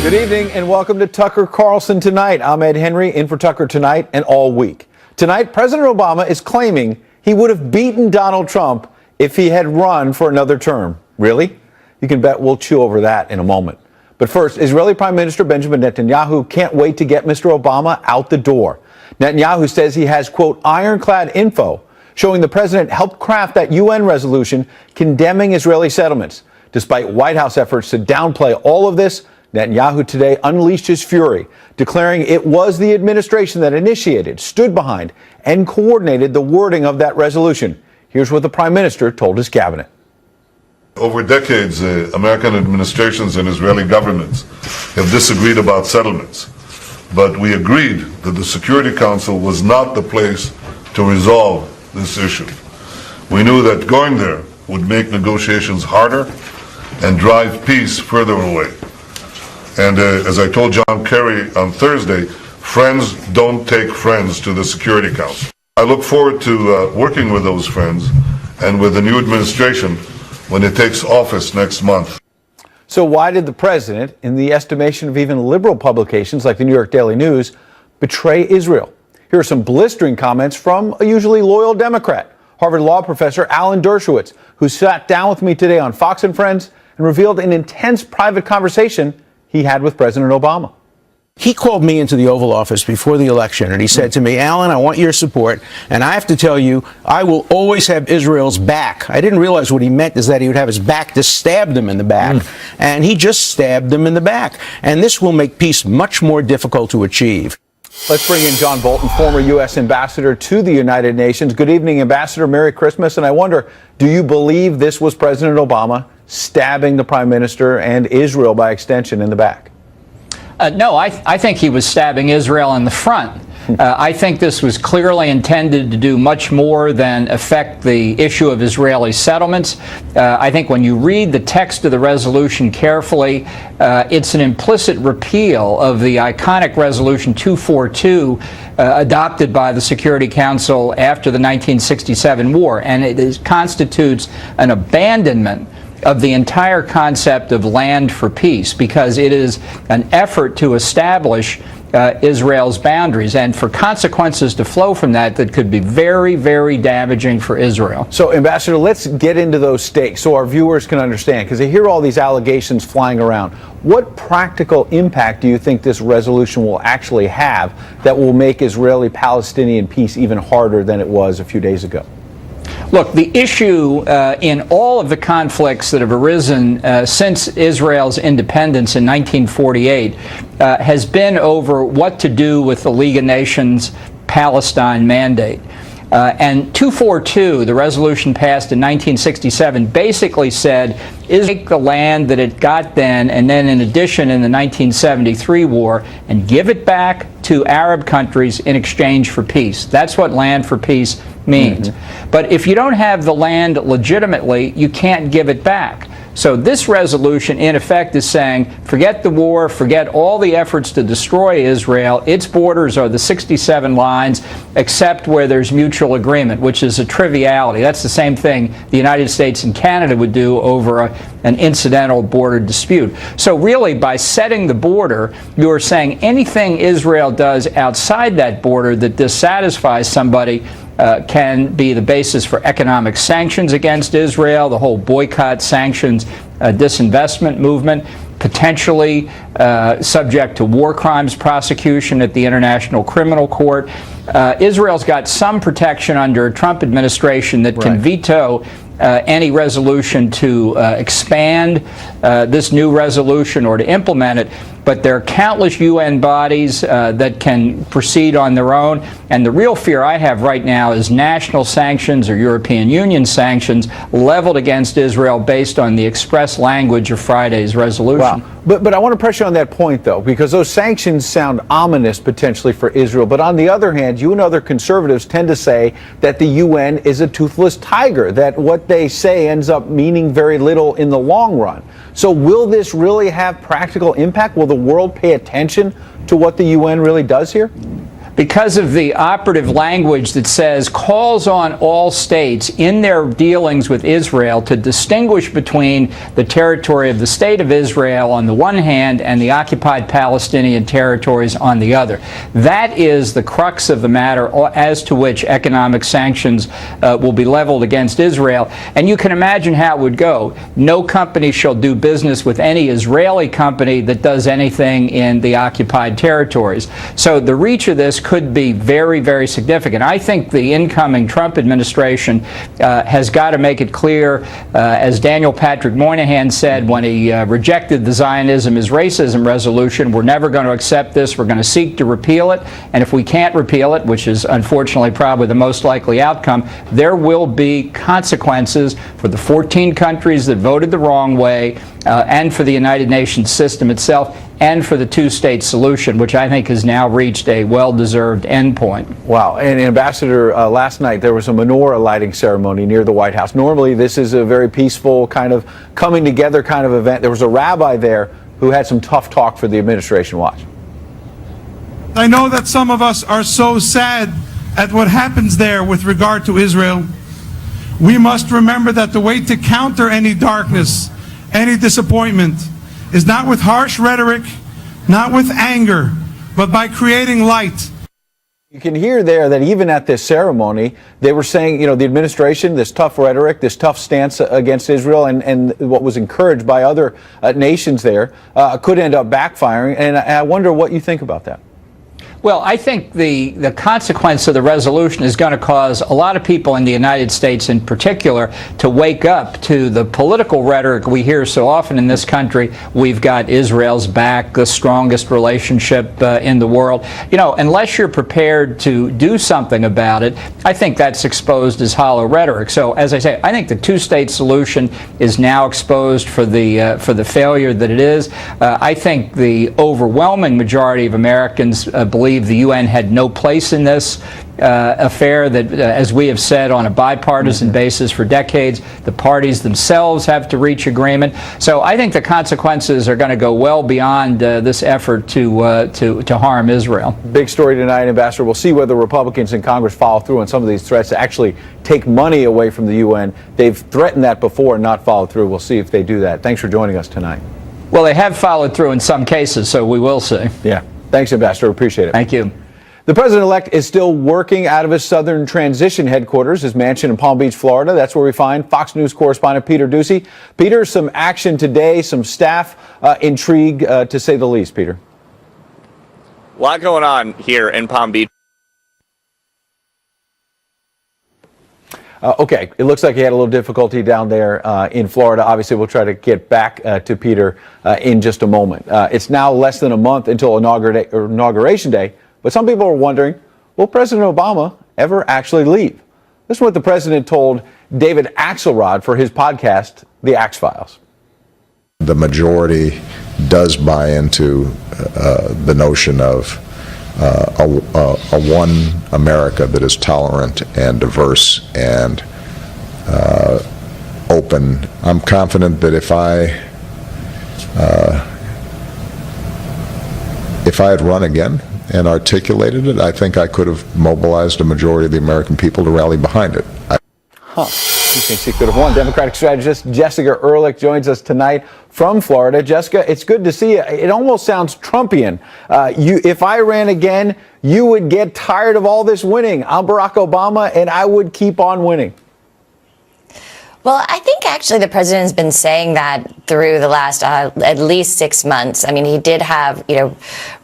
Good evening and welcome to Tucker Carlson Tonight. I'm Ed Henry, in for Tucker tonight and all week. Tonight, President Obama is claiming he would have beaten Donald Trump if he had run for another term. Really? You can bet we'll chew over that in a moment. But first, Israeli Prime Minister Benjamin Netanyahu can't wait to get Mr. Obama out the door. Netanyahu says he has, quote, ironclad info showing the president helped craft that UN resolution condemning Israeli settlements. Despite White House efforts to downplay all of this, Netanyahu today unleashed his fury, declaring it was the administration that initiated, stood behind, and coordinated the wording of that resolution. Here's what the prime minister told his cabinet. Over decades, American administrations and Israeli governments have disagreed about settlements, but we agreed that the Security Council was not the place to resolve this issue. We knew that going there would make negotiations harder and drive peace further away. And as I told John Kerry on Thursday, friends don't take friends to the Security Council. I look forward to working with those friends and with the new administration when it takes office next month. So why did the president, in the estimation of even liberal publications like the New York Daily News, betray Israel? Here are some blistering comments from a usually loyal Democrat, Harvard Law professor Alan Dershowitz, who sat down with me today on Fox and Friends and revealed an intense private conversation he had with President Obama. He called me into the Oval Office before the election, and he said to me, Alan, I want your support, and I have to tell you, I will always have Israel's back. I didn't realize what he meant is that he would have his back to stab them in the back, and he just stabbed them in the back. And this will make peace much more difficult to achieve. Let's bring in John Bolton, former U.S. ambassador to the United Nations. Good evening, Ambassador. Merry Christmas. And I wonder, do you believe this was President Obama stabbing the prime minister and Israel by extension in the back? No, I think he was stabbing Israel in the front. I think this was clearly intended to do much more than affect the issue of Israeli settlements. I think when you read the text of the resolution carefully, it's an implicit repeal of the iconic Resolution 242 adopted by the Security Council after the 1967 war, and it constitutes an abandonment of the entire concept of land for peace, because it is an effort to establish Israel's boundaries and for consequences to flow from that could be very, very damaging for Israel. So, Ambassador, let's get into those stakes so our viewers can understand, because they hear all these allegations flying around. What practical impact do you think this resolution will actually have that will make Israeli-Palestinian peace even harder than it was a few days ago? Look, the issue in all of the conflicts that have arisen since Israel's independence in 1948 has been over what to do with the League of Nations Palestine mandate. And 242, the resolution passed in 1967, basically said, take the land that it got then, and then in addition in the 1973 war, and give it back to Arab countries in exchange for peace. That's what land for peace means. But if you don't have the land legitimately, you can't give it back. So this resolution, in effect, is saying, forget the war, forget all the efforts to destroy Israel. Its borders are the 67 lines, except where there's mutual agreement, which is a triviality. That's the same thing the United States and Canada would do over an incidental border dispute. So really, by setting the border, you are saying anything Israel does outside that border that dissatisfies somebody can be the basis for economic sanctions against Israel, the whole boycott, sanctions, disinvestment movement, potentially subject to war crimes prosecution at the International Criminal Court. Israel's got some protection under a Trump administration that can veto any resolution to expand this new resolution or to implement it. But there are countless UN bodies that can proceed on their own. And the real fear I have right now is national sanctions or European Union sanctions leveled against Israel based on the express language of Friday's resolution. Wow. But I want to press you on that point, though, because those sanctions sound ominous potentially for Israel. But on the other hand, you and other conservatives tend to say that the UN is a toothless tiger, that what they say ends up meaning very little in the long run. So will this really have practical impact? Will the world pay attention to what the UN really does here? Because of the operative language that says calls on all states in their dealings with Israel to distinguish between the territory of the State of Israel on the one hand and the occupied Palestinian territories on the other. That is the crux of the matter as to which economic sanctions will be leveled against Israel. And you can imagine how it would go. No company shall do business with any Israeli company that does anything in the occupied territories. So the reach of this could be very, very significant. I think the incoming Trump administration has got to make it clear, as Daniel Patrick Moynihan said when he rejected the Zionism is racism resolution, we're never going to accept this. We're going to seek to repeal it. And if we can't repeal it, which is unfortunately probably the most likely outcome, there will be consequences for the 14 countries that voted the wrong way, and for the United Nations system itself, and for the two-state solution, which I think has now reached a well-deserved endpoint. Wow. And Ambassador, last night there was a menorah lighting ceremony near the White House. Normally this is a very peaceful kind of coming together kind of event. There was a rabbi there who had some tough talk for the administration. Watch. I know that some of us are so sad at what happens there with regard to Israel. We must remember that the way to counter any darkness, any disappointment, is not with harsh rhetoric, not with anger, but by creating light. You can hear there that even at this ceremony, they were saying, the administration, this tough rhetoric, this tough stance against Israel, and what was encouraged by other nations there could end up backfiring. And I wonder what you think about that. Well, I think the consequence of the resolution is going to cause a lot of people in the United States in particular to wake up to the political rhetoric we hear so often in this country. We've got Israel's back, the strongest relationship in the world. Unless you're prepared to do something about it, I think that's exposed as hollow rhetoric. So, as I say, I think the two-state solution is now exposed for the failure that it is. I think the overwhelming majority of Americans believe the UN had no place in this affair, that, as we have said on a bipartisan basis for decades, the parties themselves have to reach agreement. So I think the consequences are going to go well beyond this effort to harm Israel. Big story tonight, Ambassador. We'll see whether Republicans in Congress follow through on some of these threats to actually take money away from the UN. They've threatened that before and not followed through. We'll see if they do that. Thanks for joining us tonight. Well, they have followed through in some cases, so we will see. Yeah. Thanks, Ambassador. Appreciate it. Thank you. The president-elect is still working out of his Southern Transition headquarters, his mansion in Palm Beach, Florida. That's where we find Fox News correspondent Peter Doocy. Peter, some action today, some staff intrigue, to say the least, Peter. A lot going on here in Palm Beach. Okay, it looks like he had a little difficulty down there in Florida. Obviously, we'll try to get back to Peter in just a moment. It's now less than a month until Inauguration Day, but some people are wondering, will President Obama ever actually leave? This is what the president told David Axelrod for his podcast, The Axe Files. The majority does buy into the notion of a one America that is tolerant and diverse and open. I'm confident that if I had run again and articulated it, I think I could have mobilized a majority of the American people to rally behind it. He thinks he could have won. Democratic strategist Jessica Ehrlich joins us tonight from Florida. Jessica, it's good to see you. It almost sounds Trumpian. If I ran again, you would get tired of all this winning. I'm Barack Obama, and I would keep on winning. Well, I think actually the president has been saying that through the last at least 6 months. I mean, he did have,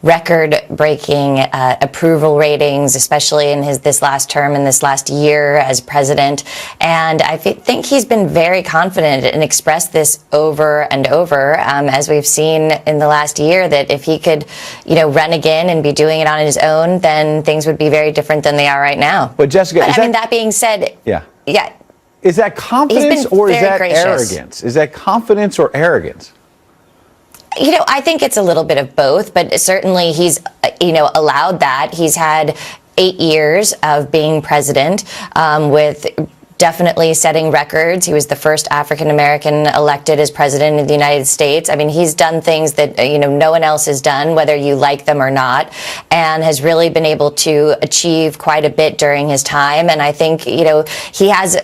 record-breaking approval ratings, especially in this last term and this last year as president. And I think he's been very confident and expressed this over and over, as we've seen in the last year, that if he could, run again and be doing it on his own, then things would be very different than they are right now. But Jessica, that being said, yeah. Is that confidence or is that gracious. Arrogance? Is that confidence or arrogance? I think it's a little bit of both, but certainly he's, allowed that. He's had 8 years of being president with definitely setting records. He was the first African American elected as president of the United States. I mean, he's done things that, no one else has done, whether you like them or not, and has really been able to achieve quite a bit during his time. And I think, he has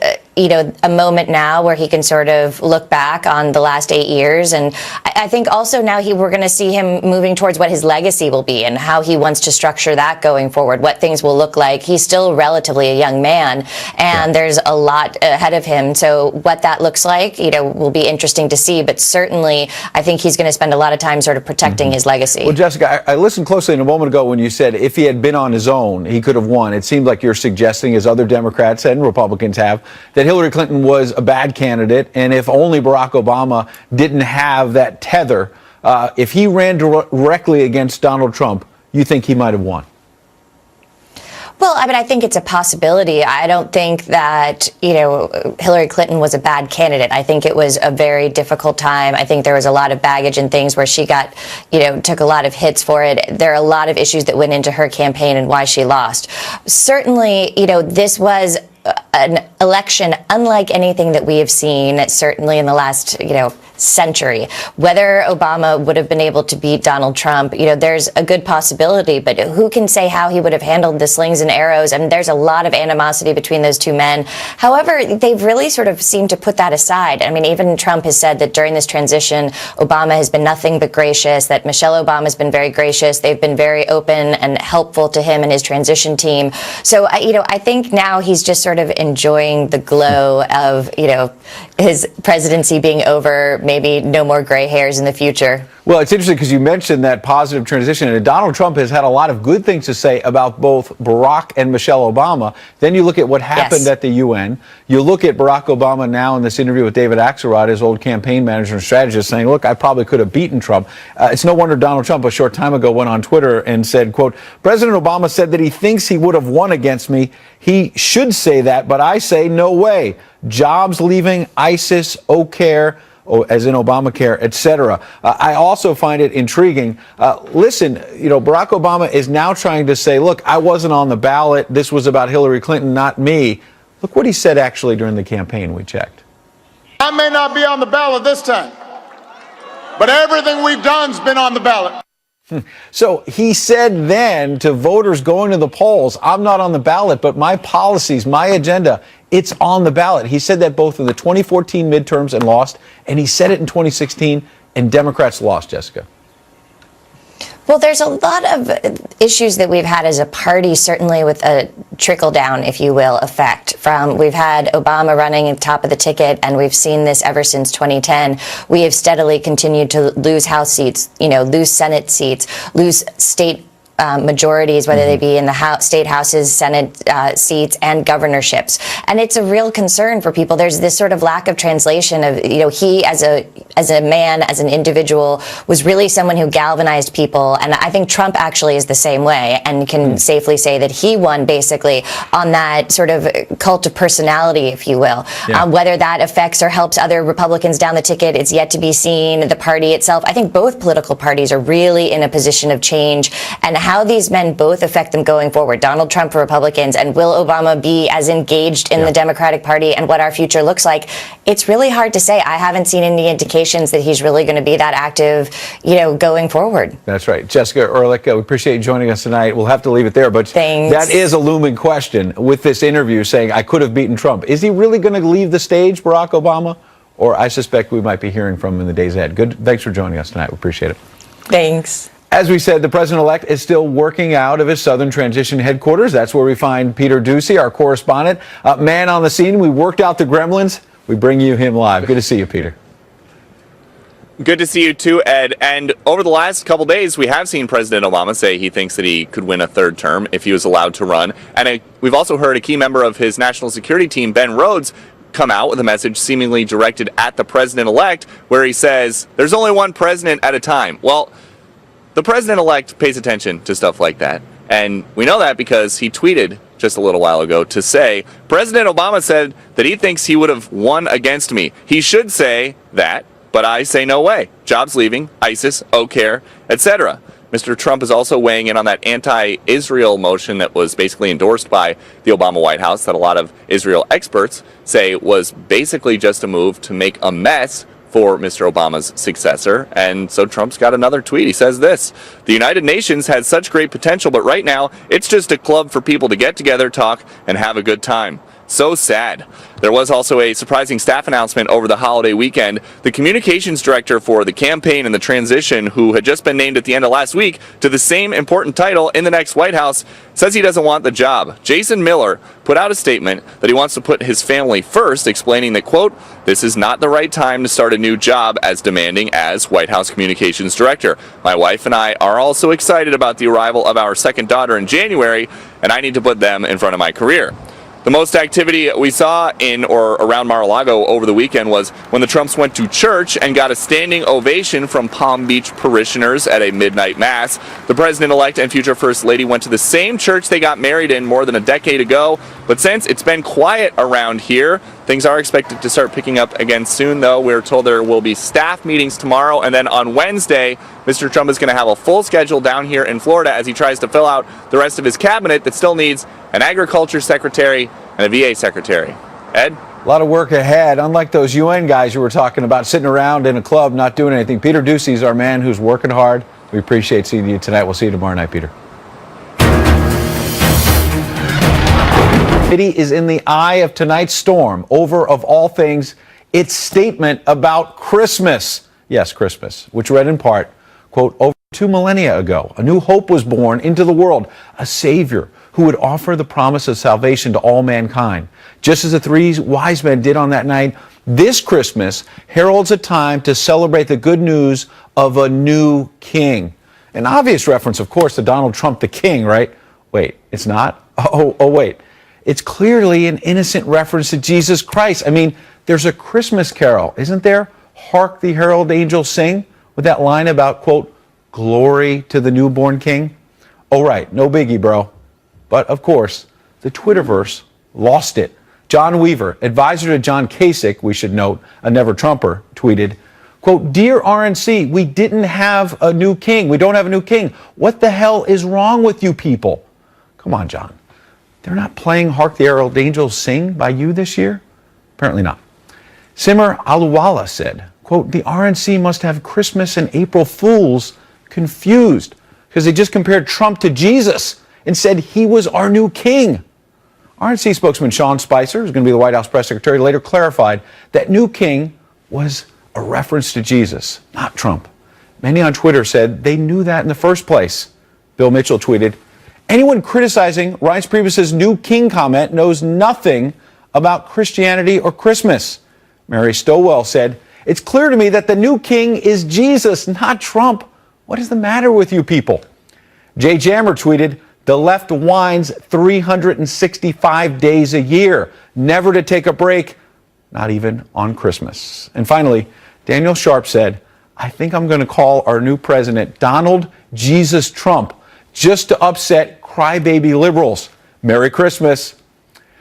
a moment now where he can sort of look back on the last 8 years. And I think also now we're going to see him moving towards what his legacy will be and how he wants to structure that going forward, what things will look like. He's still relatively a young man, and there's a lot ahead of him. So what that looks like, will be interesting to see. But certainly, I think he's going to spend a lot of time sort of protecting his legacy. Well, Jessica, I listened closely a moment ago when you said if he had been on his own, he could have won. It seemed like you're suggesting, as other Democrats and Republicans have, that Hillary Clinton was a bad candidate, and if only Barack Obama didn't have that tether, if he ran directly against Donald Trump, you think he might have won? Well, I mean, I think it's a possibility. I don't think that, Hillary Clinton was a bad candidate. I think it was a very difficult time. I think there was a lot of baggage and things where she got, took a lot of hits for it. There are a lot of issues that went into her campaign and why she lost. Certainly, this was an election unlike anything that we have seen, certainly in the last, century. Whether Obama would have been able to beat Donald Trump, there's a good possibility, but who can say how he would have handled the slings and arrows? I mean, there's a lot of animosity between those two men. However, they've really sort of seemed to put that aside. I mean, even Trump has said that during this transition, Obama has been nothing but gracious, that Michelle Obama has been very gracious. They've been very open and helpful to him and his transition team. So, I think now he's just sort of enjoying the glow of, his presidency being over, maybe no more gray hairs in the future. Well, it's interesting because you mentioned that positive transition, and Donald Trump has had a lot of good things to say about both Barack and Michelle Obama. Then you look at what happened at the UN. You look at Barack Obama now in this interview with David Axelrod, his old campaign manager and strategist, saying, look, I probably could have beaten Trump. It's no wonder Donald Trump a short time ago went on Twitter and said, quote, President Obama said that he thinks he would have won against me. He should say that, but I say no way. Jobs leaving, ISIS, O'Care, as in Obamacare, etc. I also find it intriguing. Listen, Barack Obama is now trying to say, look, I wasn't on the ballot. This was about Hillary Clinton, not me. Look what he said actually during the campaign we checked. I may not be on the ballot this time, but everything we've done's been on the ballot. So he said then to voters going to the polls, I'm not on the ballot, but my policies, my agenda, it's on the ballot. He said that both in the 2014 midterms and lost, and he said it in 2016, and Democrats lost, Jessica. Well, there's a lot of issues that we've had as a party, certainly with a trickle-down, if you will, effect. We've had Obama running at the top of the ticket, and we've seen this ever since 2010. We have steadily continued to lose House seats, lose Senate seats, lose state majorities, whether they be in the state houses, Senate seats, and governorships. And it's a real concern for people. There's this sort of lack of translation of, he as a man, as an individual, was really someone who galvanized people. And I think Trump actually is the same way and can safely say that he won basically on that sort of cult of personality, if you will. Yeah. Whether that affects or helps other Republicans down the ticket, it's yet to be seen. The party itself, I think both political parties are really in a position of change, and how these men both affect them going forward. Donald Trump for Republicans, and will Obama be as engaged in the Democratic Party, and what our future looks like? It's really hard to say. I haven't seen any indications that he's really going to be that active, going forward. That's right. Jessica Ehrlich, we appreciate you joining us tonight. We'll have to leave it there, but thanks. That is a looming question with this interview saying, I could have beaten Trump. Is he really going to leave the stage, Barack Obama? Or I suspect we might be hearing from him in the days ahead. Good. Thanks for joining us tonight. We appreciate it. Thanks. As we said, the president-elect is still working out of his Southern Transition headquarters. That's where we find Peter Ducey, our correspondent. Man on the scene. We worked out the gremlins. We bring you him live. Good to see you, Peter. Good to see you too, Ed. And over the last couple days, we have seen President Obama say he thinks that he could win a third term if he was allowed to run. And we've also heard a key member of his national security team, Ben Rhodes, come out with a message seemingly directed at the president-elect, where he says, there's only one president at a time. Well, the president-elect pays attention to stuff like that, and we know that because he tweeted just a little while ago to say, President Obama said that he thinks he would have won against me. He should say that, but I say no way. Jobs leaving, ISIS, O'Care, etc. Mr. Trump is also weighing in on that anti-Israel motion that was basically endorsed by the Obama White House that a lot of Israel experts say was basically just a move to make a mess for Mr. Obama's successor. And so Trump's got another tweet. He says this: "The United Nations has such great potential, but right now it's just a club for people to get together, talk, and have a good time. So sad." There was also a surprising staff announcement over the holiday weekend. The communications director for the campaign and the transition, who had just been named at the end of last week to the same important title in the next White House, says he doesn't want the job. Jason Miller put out a statement that he wants to put his family first, explaining that, quote, "This is not the right time to start a new job as demanding as White House communications director. My wife and I are also excited about the arrival of our second daughter in January, and I need to put them in front of my career." The most activity we saw in or around Mar-a-Lago over the weekend was when the Trumps went to church and got a standing ovation from Palm Beach parishioners at a midnight mass. The president-elect and future first lady went to the same church they got married in more than a decade ago. But since it's been quiet around here, things are expected to start picking up again soon, though. We're told there will be staff meetings tomorrow, and then on Wednesday, Mr. Trump is going to have a full schedule down here in Florida as he tries to fill out the rest of his cabinet that still needs an agriculture secretary and a VA secretary. Ed? A lot of work ahead. Unlike those UN guys you were talking about sitting around in a club not doing anything, Peter Ducey is our man who's working hard. We appreciate seeing you tonight. We'll see you tomorrow night, Peter. City is in the eye of tonight's storm over, of all things, its statement about Christmas. Yes, Christmas, which read in part, quote, "Over 2 millennia ago, a new hope was born into the world, a Savior who would offer the promise of salvation to all mankind. Just as the 3 wise men did on that night, this Christmas heralds a time to celebrate the good news of a new king." An obvious reference, of course, to Donald Trump, the king, right? Wait, it's not? Oh, wait. It's clearly an innocent reference to Jesus Christ. I mean, there's a Christmas carol, isn't there? "Hark the herald angels sing," with that line about, quote, "glory to the newborn king." Oh, right, no biggie, bro. But, of course, the Twitterverse lost it. John Weaver, advisor to John Kasich, we should note, a never-Trumper, tweeted, quote, "Dear RNC, we didn't have a new king. We don't have a new king. What the hell is wrong with you people?" Come on, John. They're not playing Hark the Herald Angels Sing by you this year? Apparently not. Simmer Aluwala said, quote, "The RNC must have Christmas and April Fools confused because they just compared Trump to Jesus and said he was our new king." RNC spokesman Sean Spicer, who's going to be the White House press secretary, later clarified that new king was a reference to Jesus, not Trump. Many on Twitter said they knew that in the first place. Bill Mitchell tweeted, "Anyone criticizing Reince Priebus's new king comment knows nothing about Christianity or Christmas." Mary Stowell said, "It's clear to me that the new king is Jesus, not Trump. What is the matter with you people?" Jay Jammer tweeted, "The left whines 365 days a year, never to take a break, not even on Christmas." And finally, Daniel Sharp said, "I think I'm going to call our new president Donald Jesus Trump just to upset crybaby liberals. Merry Christmas."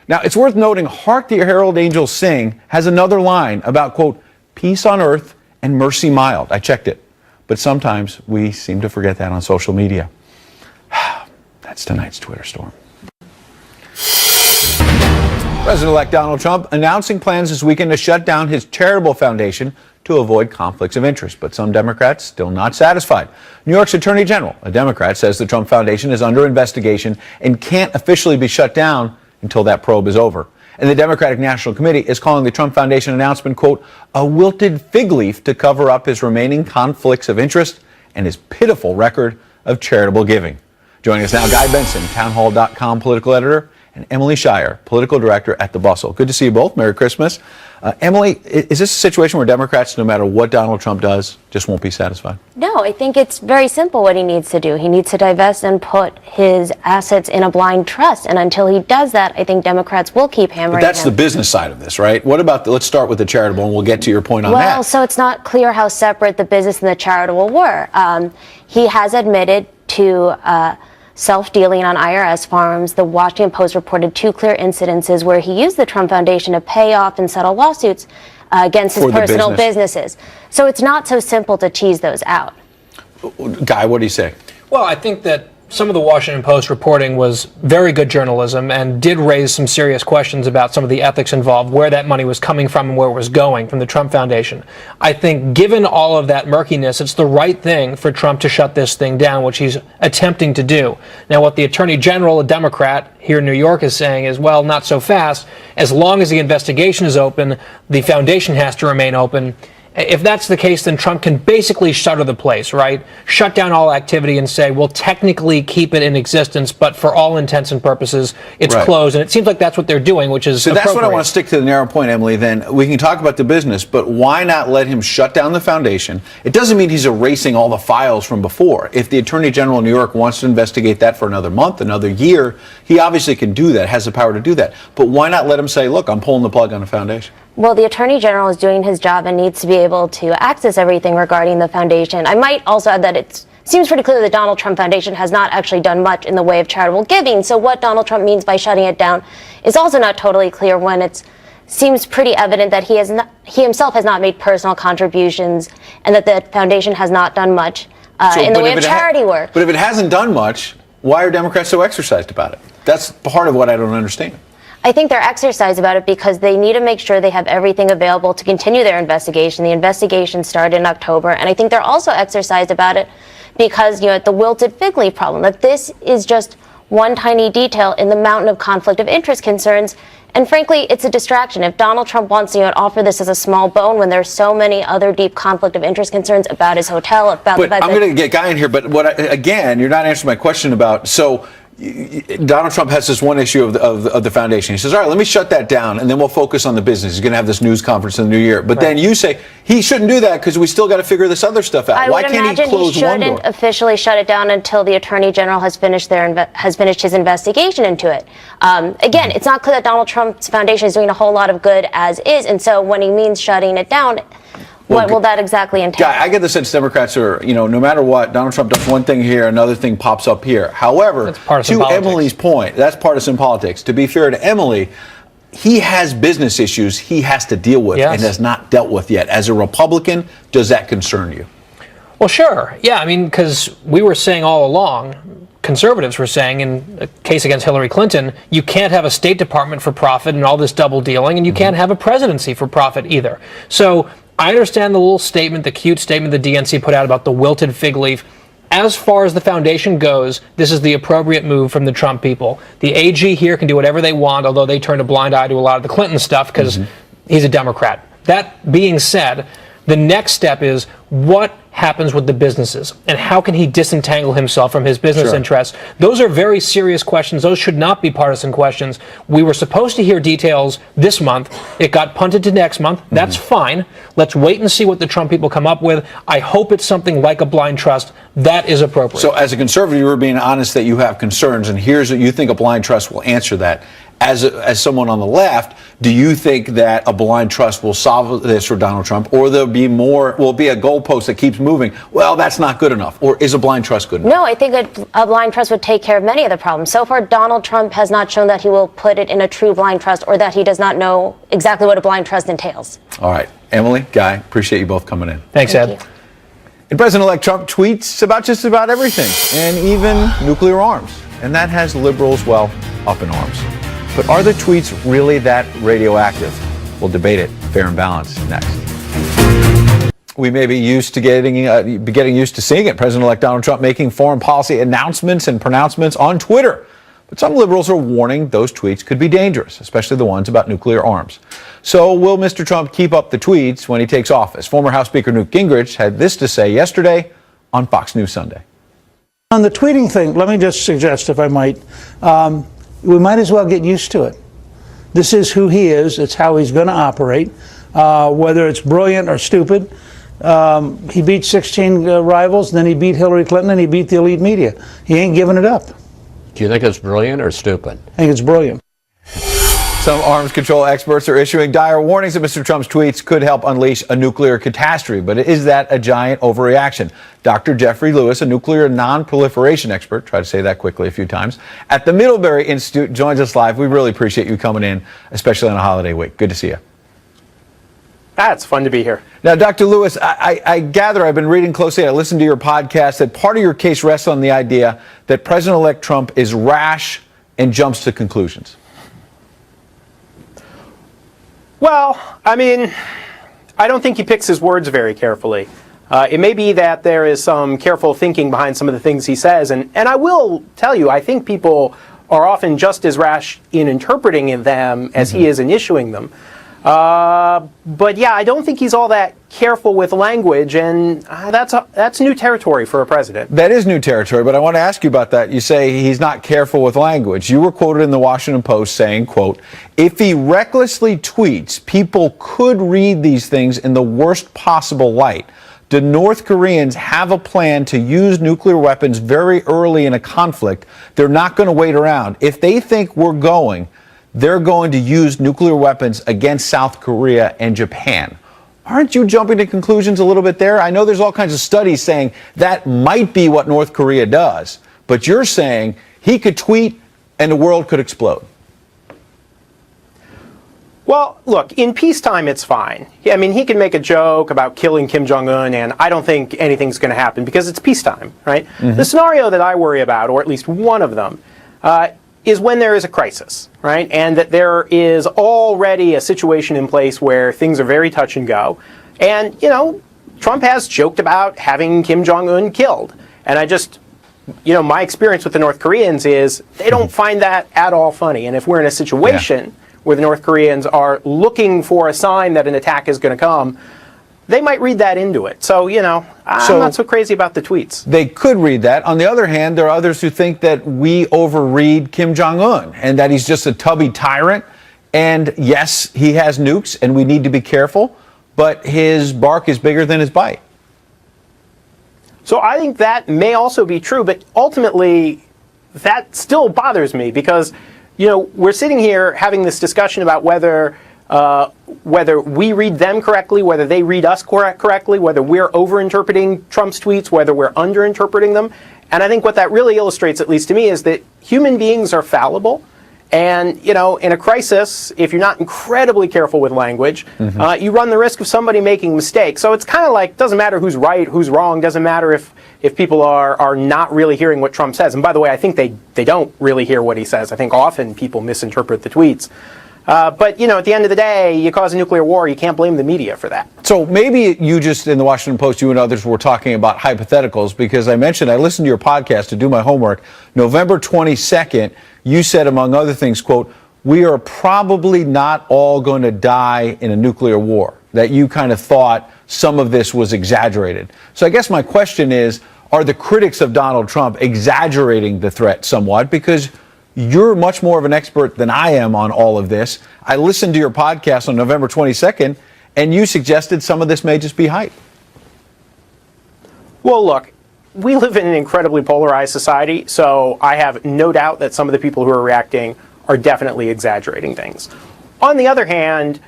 Now, it's worth noting Hark the Herald Angels Sing has another line about, quote, "peace on earth and mercy mild." I checked it, but sometimes we seem to forget that on social media. That's tonight's Twitter storm. President-elect Donald Trump announcing plans this weekend to shut down his charitable foundation to avoid conflicts of interest. But some Democrats still not satisfied. New York's Attorney General, a Democrat, says the Trump Foundation is under investigation and can't officially be shut down until that probe is over. And the Democratic National Committee is calling the Trump Foundation announcement, quote, "a wilted fig leaf to cover up his remaining conflicts of interest and his pitiful record of charitable giving." Joining us now, Guy Benson, townhall.com political editor, and Emily Shire, political director at The Bustle. Good to see you both. Merry Christmas. Emily, is this a situation where Democrats, no matter what Donald Trump does, just won't be satisfied? No, I think it's very simple what he needs to do. He needs to divest and put his assets in a blind trust. And until he does that, I think Democrats will keep hammering But that's him. the business side of this, right? What about, let's start with the charitable, and we'll get to your point on that. Well, so it's not clear how separate the business and the charitable were. He has admitted to self-dealing on IRS forms. The Washington Post reported 2 clear incidences where he used the Trump Foundation to pay off and settle lawsuits against his personal businesses. So it's not so simple to tease those out. Guy, what do you say? Well, I think that some of the Washington Post reporting was very good journalism and did raise some serious questions about some of the ethics involved, where that money was coming from and where it was going from the Trump Foundation. I think given all of that murkiness, it's the right thing for Trump to shut this thing down, which he's attempting to do. Now, what the Attorney General, a Democrat here in New York, is saying is, well, not so fast. As long as the investigation is open, the foundation has to remain open. If that's the case, then Trump can basically shutter the place, right? Shut down all activity and say, we'll technically keep it in existence, but for all intents and purposes, it's closed. And it seems like that's what they're doing, which is So that's what I want to stick to the narrow point, Emily. Then we can talk about the business, but why not let him shut down the foundation? It doesn't mean he's erasing all the files from before. If the Attorney General of New York wants to investigate that for another month, another year, he obviously can do that, has the power to do that. But why not let him say, look, I'm pulling the plug on the foundation? Well, the Attorney General is doing his job and needs to be able to access everything regarding the foundation. I might also add that it seems pretty clear the Donald Trump Foundation has not actually done much in the way of charitable giving. So what Donald Trump means by shutting it down is also not totally clear when it seems pretty evident that he himself has not made personal contributions and that the foundation has not done much in the way of charity work. But if it hasn't done much, why are Democrats so exercised about it? That's part of what I don't understand. I think they're exercised about it because they need to make sure they have everything available to continue their investigation. The investigation started in October, and I think they're also exercised about it because, the wilted fig leaf problem, that this is just one tiny detail in the mountain of conflict of interest concerns. And frankly, it's a distraction. If Donald Trump wants to offer this as a small bone when there's so many other deep conflict of interest concerns about his hotel, about the fact I'm going to get Guy in here, but again, you're not answering my question about, so Donald Trump has this one issue of the foundation. He says, all right, let me shut that down, and then we'll focus on the business. He's going to have this news conference in the new year. But then you say he shouldn't do that because we still got to figure this other stuff out. Why can't he close one door? He shouldn't officially shut it down until the Attorney General has finished his investigation into it. Again, it's not clear that Donald Trump's foundation is doing a whole lot of good as is, and so when he means shutting it down, what will that exactly entail? I get the sense Democrats are, no matter what, Donald Trump does one thing here, another thing pops up here. However, to Emily's point, that's partisan politics. To be fair to Emily, he has business issues he has to deal with and has not dealt with yet. As a Republican, does that concern you? Well, sure. Yeah, I mean, because we were saying all along, conservatives were saying in a case against Hillary Clinton, you can't have a State Department for profit and all this double dealing, and you can't have a presidency for profit either. So I understand the little statement, the cute statement the DNC put out about the wilted fig leaf. As far as the foundation goes, this is the appropriate move from the Trump people. The AG here can do whatever they want, although they turned a blind eye to a lot of the Clinton stuff because he's a Democrat. That being said, the next step is what happens with the businesses and how can he disentangle himself from his business interests? Those are very serious questions. Those should not be partisan questions. We were supposed to hear details this month. It got punted to next month. That's fine. Let's wait and see what the Trump people come up with. I hope it's something like a blind trust. That is appropriate. So as a conservative, you were being honest that you have concerns, and here's what you think a blind trust will answer that. As someone on the left, do you think that a blind trust will solve this for Donald Trump, or will be a goalpost that keeps moving? Well, that's not good enough. Or is a blind trust good enough? No, I think a blind trust would take care of many of the problems. So far, Donald Trump has not shown that he will put it in a true blind trust or that he does not know exactly what a blind trust entails. All right. Emily, Guy, appreciate you both coming in. Thanks, Ed. And President-elect Trump tweets about just about everything, and even nuclear arms. And that has liberals, well, up in arms. But are the tweets really that radioactive? We'll debate it. Fair and Balanced next. We may be used to getting used to seeing it. President-elect Donald Trump making foreign policy announcements and pronouncements on Twitter. But some liberals are warning those tweets could be dangerous, especially the ones about nuclear arms. So will Mr. Trump keep up the tweets when he takes office? Former House Speaker Newt Gingrich had this to say yesterday on Fox News Sunday. On the tweeting thing, let me just suggest, if I might, we might as well get used to it. This is who he is. It's how he's going to operate, whether it's brilliant or stupid. He beat 16 rivals, then he beat Hillary Clinton, and he beat the elite media. He ain't giving it up. Do you think it's brilliant or stupid? I think it's brilliant. Some arms control experts are issuing dire warnings that Mr. Trump's tweets could help unleash a nuclear catastrophe. But is that a giant overreaction? Dr. Jeffrey Lewis, a nuclear non-proliferation expert, try to say that quickly a few times, at the Middlebury Institute, joins us live. We really appreciate you coming in, especially on a holiday week. Good to see you. It's fun to be here. Now, Dr. Lewis, I gather, I've been reading closely, I listened to your podcast, that part of your case rests on the idea that President-elect Trump is rash and jumps to conclusions. Well, I mean, I don't think he picks his words very carefully. It may be that there is some careful thinking behind some of the things he says, and I will tell you, I think people are often just as rash in interpreting them as he is in issuing them. But yeah, I don't think he's all that careful with language, and that's new territory for a president. That is new territory, but I want to ask you about that. You say he's not careful with language. You were quoted in the Washington Post saying, quote, "If he recklessly tweets, people could read these things in the worst possible light. Do North Koreans have a plan to use nuclear weapons very early in a conflict? They're not going to wait around. If they think they're going to use nuclear weapons against South Korea and Japan." Aren't you jumping to conclusions a little bit there? I know there's all kinds of studies saying that might be what North Korea does, but you're saying he could tweet and the world could explode. Well, look, in peacetime, it's fine. I mean, he can make a joke about killing Kim Jong-un, and I don't think anything's going to happen because it's peacetime, right? The scenario that I worry about, or at least one of them, is when there is a crisis, right? And that there is already a situation in place where things are very touch and go. And, you know, Trump has joked about having Kim Jong-un killed. And I just, you know, my experience with the North Koreans is they don't find that at all funny. And if we're in a situation where the North Koreans are looking for a sign that an attack is going to come, they might read that into it. So, you know, I'm not so crazy about the tweets. They could read that. On the other hand, there are others who think that we overread Kim Jong-un and that he's just a tubby tyrant. And yes, he has nukes and we need to be careful, but his bark is bigger than his bite. So I think that may also be true, but ultimately that still bothers me because, you know, we're sitting here having this discussion about whether we read them correctly, whether they read us correctly, whether we're overinterpreting Trump's tweets, whether we're underinterpreting them. And I think what that really illustrates, at least to me, is that human beings are fallible. And, you know, in a crisis, if you're not incredibly careful with language, you run the risk of somebody making mistakes. So it's kind of like, doesn't matter who's right, who's wrong, doesn't matter if people are not really hearing what Trump says. And by the way, I think they don't really hear what he says. I think often people misinterpret the tweets. But, you know, at the end of the day, you cause a nuclear war, you can't blame the media for that. So maybe you just, in the Washington Post, you and others were talking about hypotheticals because I listened to your podcast to do my homework. November 22nd, you said, among other things, quote, "We are probably not all going to die in a nuclear war," that you kind of thought some of this was exaggerated. So I guess my question is, are the critics of Donald Trump exaggerating the threat somewhat? Because you're much more of an expert than I am on all of this. I listened to your podcast on November 22nd, and you suggested some of this may just be hype. Well, look, we live in an incredibly polarized society, so I have no doubt that some of the people who are reacting are definitely exaggerating things. On the other hand,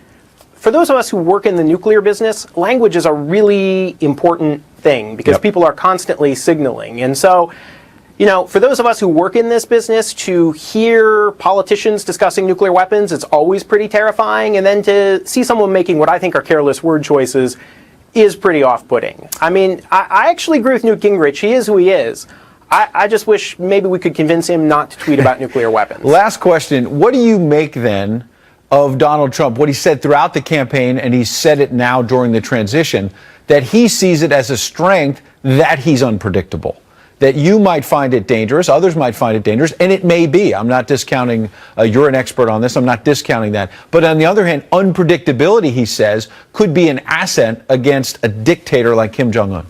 for those of us who work in the nuclear business, language is a really important thing because people are constantly signaling. And so, you know, for those of us who work in this business, to hear politicians discussing nuclear weapons, it's always pretty terrifying. And then to see someone making what I think are careless word choices is pretty off-putting. I mean, I actually agree with Newt Gingrich. He is who he is. I just wish maybe we could convince him not to tweet about nuclear weapons. Last question. What do you make then of Donald Trump, what he said throughout the campaign, and he said it now during the transition, that he sees it as a strength that he's unpredictable? That you might find it dangerous, others might find it dangerous, and it may be. I'm not discounting, you're an expert on this, I'm not discounting that. But on the other hand, unpredictability, he says, could be an asset against a dictator like Kim Jong-un.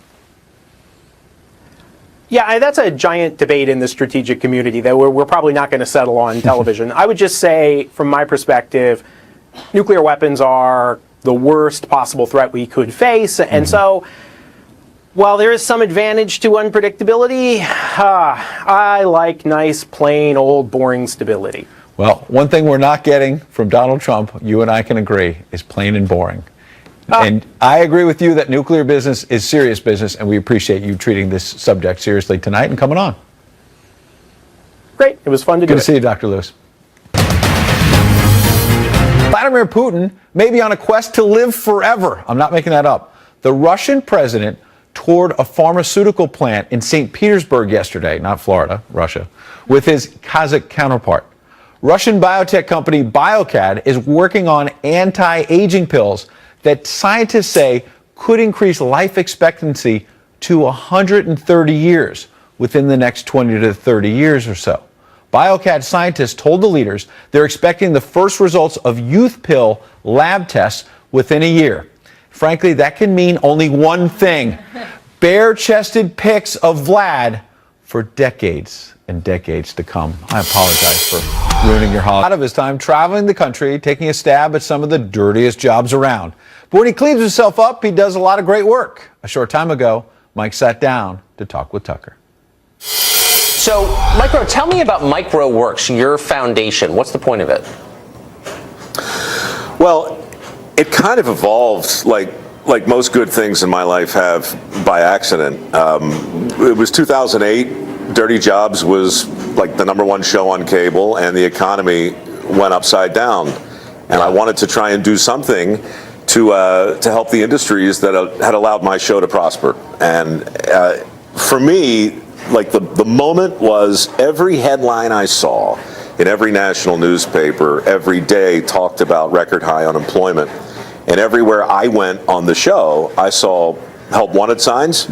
Yeah, that's a giant debate in the strategic community that we're probably not going to settle on television. I would just say, from my perspective, nuclear weapons are the worst possible threat we could face, and so while there is some advantage to unpredictability, I like nice, plain, old, boring stability. Well, one thing we're not getting from Donald Trump, you and I can agree, is plain and boring. And I agree with you that nuclear business is serious business, and we appreciate you treating this subject seriously tonight and coming on. Great. It was fun to do it. Good to see you, Dr. Lewis. Vladimir Putin may be on a quest to live forever. I'm not making that up. The Russian president toured a pharmaceutical plant in St. Petersburg yesterday, not Florida, Russia, with his Kazakh counterpart. Russian biotech company BioCad is working on anti-aging pills that scientists say could increase life expectancy to 130 years within the next 20 to 30 years or so. BioCad scientists told the leaders they're expecting the first results of youth pill lab tests within a year. Frankly, that can mean only one thing: bare-chested pics of Vlad for decades and decades to come. I apologize for ruining your holiday. Out of his time traveling the country, taking a stab at some of the dirtiest jobs around. But when he cleans himself up, he does a lot of great work. A short time ago, Mike sat down to talk with Tucker. So, Micro, tell me about MicroWorks, your foundation. What's the point of it? Well, it kind of evolved like most good things in my life have by accident. It was 2008. Dirty Jobs was like the #1 show on cable, and the economy went upside down. And I wanted to try and do something to help the industries that had allowed my show to prosper. And for me, like the moment was every headline I saw in every national newspaper every day talked about record high unemployment. And everywhere I went on the show, I saw help wanted signs.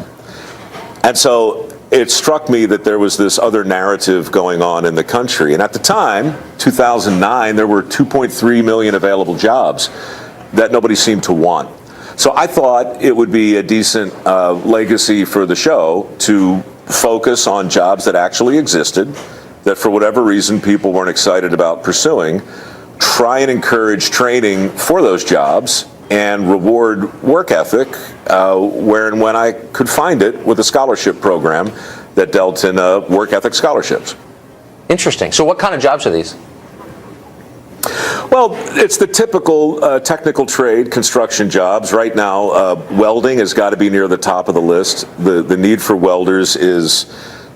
And so it struck me that there was this other narrative going on in the country. And at the time, 2009, there were 2.3 million available jobs that nobody seemed to want. So I thought it would be a decent legacy for the show to focus on jobs that actually existed, that for whatever reason people weren't excited about pursuing, try and encourage training for those jobs, and reward work ethic where and when I could find it with a scholarship program that dealt in work ethic scholarships. Interesting. So what kind of jobs are these? Well, it's the typical technical trade, construction jobs. Right now, welding has got to be near the top of the list. The need for welders is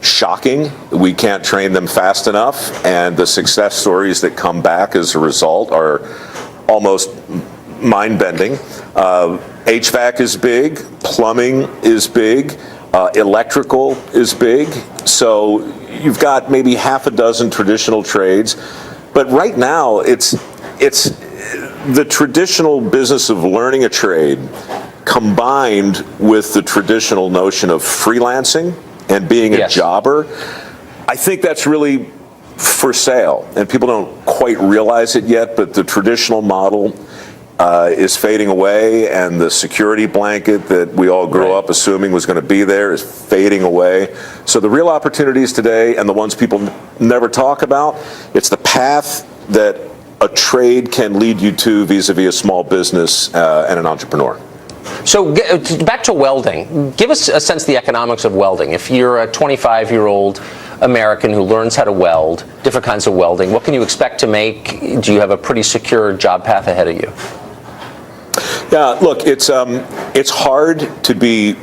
shocking. We can't train them fast enough, and the success stories that come back as a result are almost mind-bending. HVAC is big, plumbing is big, electrical is big. So you've got maybe half a dozen traditional trades, but right now it's the traditional business of learning a trade combined with the traditional notion of freelancing and being a jobber. I think that's really for sale, and people don't quite realize it yet, but the traditional model is fading away, and the security blanket that we all grew up assuming was going to be there is fading away. So the real opportunities today, and the ones people never talk about, it's the path that a trade can lead you to vis-a-vis a small business and an entrepreneur. So back to welding. Give us a sense of the economics of welding. If you're a 25-year-old American who learns how to weld, different kinds of welding, what can you expect to make? Do you have a pretty secure job path ahead of you? Yeah, look, it's hard to be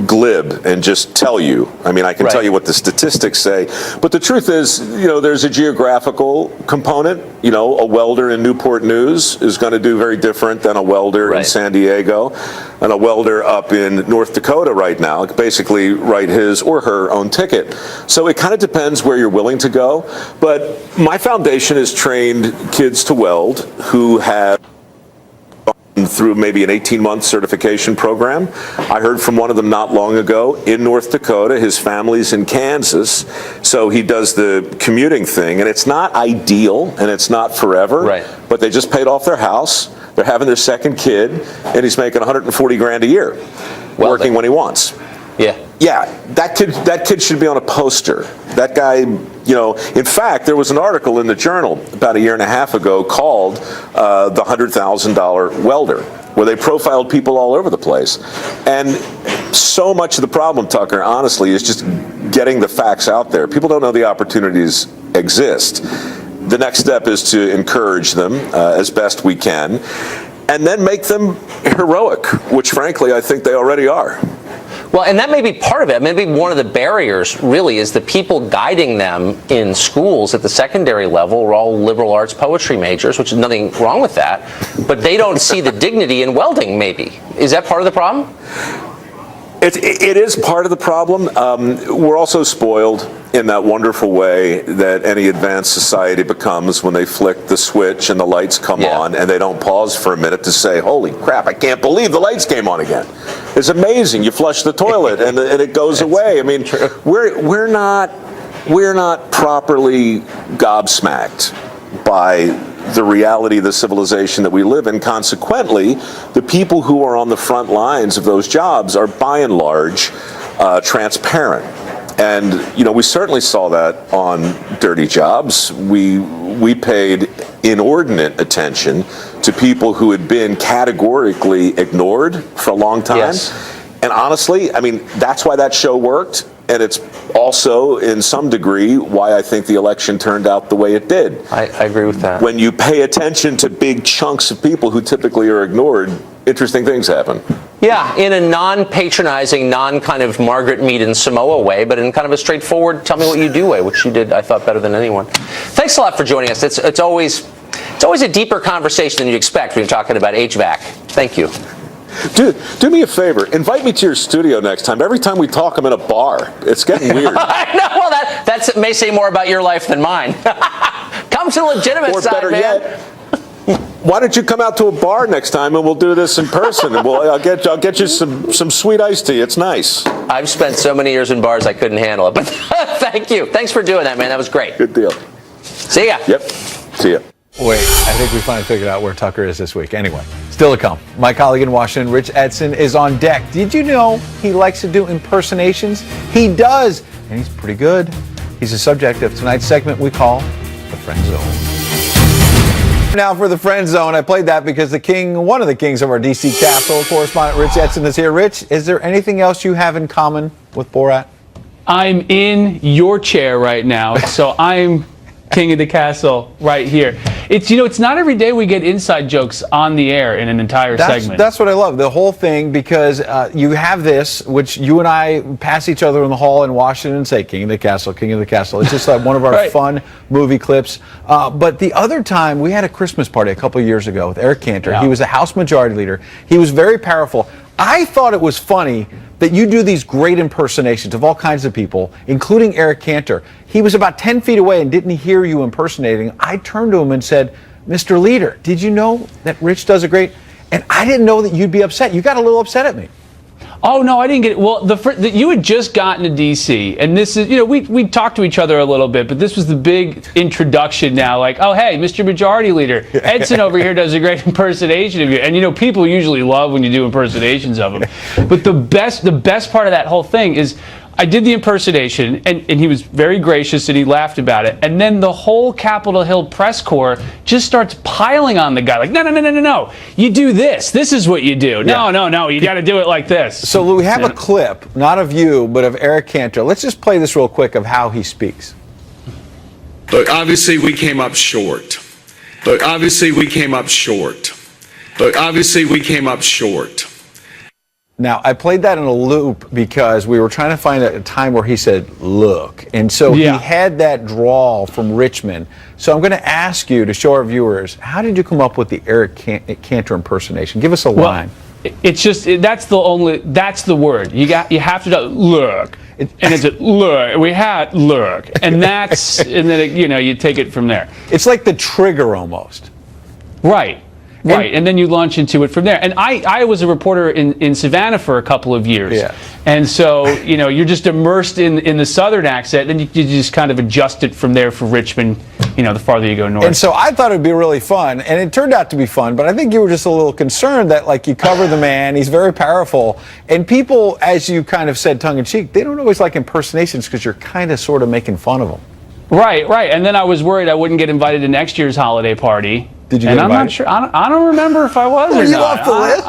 glib and just tell you. I mean, I can tell you what the statistics say, but the truth is, there's a geographical component. A welder in Newport News is going to do very different than a welder in San Diego, and a welder up in North Dakota right now can basically write his or her own ticket. So it kind of depends where you're willing to go. But my foundation has trained kids to weld who have through maybe an 18-month certification program. I heard from one of them not long ago in North Dakota. His family's in Kansas, so he does the commuting thing, and it's not ideal and it's not forever, but they just paid off their house. They're having their second kid, and he's making $140,000 a year, working when he wants. Yeah, that kid should be on a poster. That guy, in fact, there was an article in the Journal about a year and a half ago called the $100,000 welder, where they profiled people all over the place. And so much of the problem, Tucker, honestly, is just getting the facts out there. People don't know the opportunities exist. The next step is to encourage them as best we can, and then make them heroic, which frankly I think they already are. Well, and that may be part of it. Maybe one of the barriers really is the people guiding them in schools at the secondary level are all liberal arts poetry majors, which is nothing wrong with that, but they don't see the dignity in welding, maybe. Is that part of the problem? It is part of the problem. We're also spoiled in that wonderful way that any advanced society becomes when they flick the switch and the lights come on and they don't pause for a minute to say, holy crap, I can't believe the lights came on again. It's amazing. You flush the toilet and it goes away. I mean, we're not properly gobsmacked by the reality of the civilization that we live in. Consequently, the people who are on the front lines of those jobs are by and large transparent. And, you know, we certainly saw that on Dirty Jobs. We paid inordinate attention to people who had been categorically ignored for a long time. Yes. And honestly, I mean, that's why that show worked. And it's also, in some degree, why I think the election turned out the way it did. I agree with that. When you pay attention to big chunks of people who typically are ignored, interesting things happen. Yeah, in a non-patronizing, non-kind of Margaret Mead and Samoa way, but in kind of a straightforward, tell me what you do way, which you did, I thought, better than anyone. Thanks a lot for joining us. It's always a deeper conversation than you expect when you're talking about HVAC. Thank you. Do me a favor. Invite me to your studio next time. Every time we talk, I'm in a bar. It's getting weird. I know. Well, that may say more about your life than mine. Come to the legitimate side, better man. Yet, why don't you come out to a bar next time and we'll do this in person? And I'll get you some sweet iced tea. It's nice. I've spent so many years in bars I couldn't handle it. But thank you. Thanks for doing that, man. That was great. Good deal. See ya. Yep. See ya. Wait, I think we finally figured out where Tucker is this week. Anyway, still to come. My colleague in Washington, Rich Edson, is on deck. Did you know he likes to do impersonations? He does, and he's pretty good. He's the subject of tonight's segment we call The Friend Zone. Now for The Friend Zone, I played that because one of the kings of our D.C. Castle, correspondent Rich Edson, is here. Rich, is there anything else you have in common with Borat? I'm in your chair right now, so I'm king of the castle right here. It's not every day we get inside jokes on the air in an entire segment. That's what I love, the whole thing, because you have this, which you and I pass each other in the hall in Washington and say, king of the castle, king of the castle. It's just like one of our right. fun movie clips. But the other time, we had a Christmas party a couple of years ago with Eric Cantor. Yeah. He was the House Majority Leader. He was very powerful. I thought it was funny that you do these great impersonations of all kinds of people, including Eric Cantor. He was about 10 feet away and didn't hear you impersonating. I turned to him and said, Mr. Leader, did you know that Rich does a great... And I didn't know that you'd be upset. You got a little upset at me. Oh, no, I didn't get it. Well, you had just gotten to D.C., and this is, we talked to each other a little bit, but this was the big introduction now, like, oh, hey, Mr. Majority Leader, Edson over here does a great impersonation of you. And, people usually love when you do impersonations of him. But the best part of that whole thing is I did the impersonation, and he was very gracious, and he laughed about it. And then the whole Capitol Hill press corps just starts piling on the guy, like, no, you do this. This is what you do. No, you got to do it like this. So we have a clip, not of you, but of Eric Cantor. Let's just play this real quick of how he speaks. Look, obviously we came up short. Look, obviously we came up short. Look, obviously we came up short. Now, I played that in a loop because we were trying to find a time where he said, look. And so he had that drawl from Richmond. So I'm going to ask you to show our viewers, how did you come up with the Eric Cantor impersonation? Give us a line. It's just, that's the word. You have to do, look. And it's a look. We had look. And and then, you take it from there. It's like the trigger almost. Right. Right, and then you launch into it from there. And I was a reporter in Savannah for a couple of years. Yeah. And so, you're just immersed in the Southern accent, and you just kind of adjust it from there for Richmond, the farther you go north. And so I thought it would be really fun, and it turned out to be fun, but I think you were just a little concerned that, like, you cover the man, he's very powerful, and people, as you kind of said tongue-in-cheek, they don't always like impersonations because you're kind of sort of making fun of them. Right. And then I was worried I wouldn't get invited to next year's holiday party. Did you get invited? I'm not sure. I don't remember if I was or you not. off the list?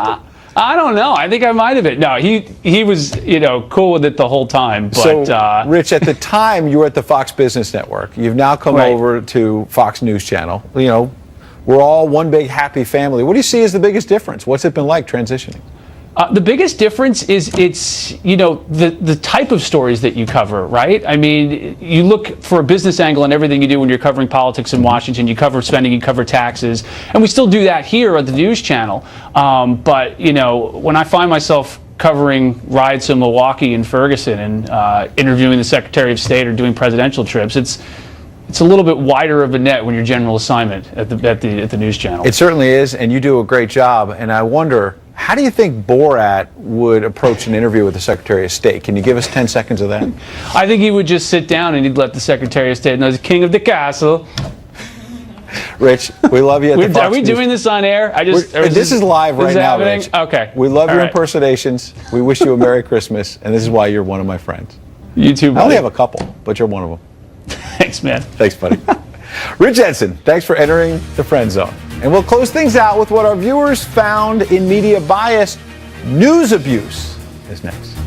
I don't know. I think I might have been. No, he was, cool with it the whole time. But, so, Rich, at the time, you were at the Fox Business Network. You've now come over to Fox News Channel. We're all one big happy family. What do you see as the biggest difference? What's it been like transitioning? The biggest difference is the type of stories that you cover, right? I mean, you look for a business angle in everything you do when you're covering politics in Washington. You cover spending, you cover taxes, and we still do that here at the news channel. But when I find myself covering rides to Milwaukee and Ferguson and interviewing the Secretary of State or doing presidential trips, it's a little bit wider of a net when you're general assignment at the news channel. It certainly is, and you do a great job. And I wonder, how do you think Borat would approach an interview with the Secretary of State? Can you give us 10 seconds of that? I think he would just sit down and he'd let the Secretary of State know he's king of the castle. Rich, we love you. Are we doing this on air? This is live right now, Rich. Okay. We love your impersonations. We wish you a Merry Christmas, and this is why you're one of my friends. You too, buddy. I only have a couple, but you're one of them. Thanks, man. Thanks, buddy. Rich Edson, thanks for entering the Friend Zone. And we'll close things out with what our viewers found in media bias. News abuse is next.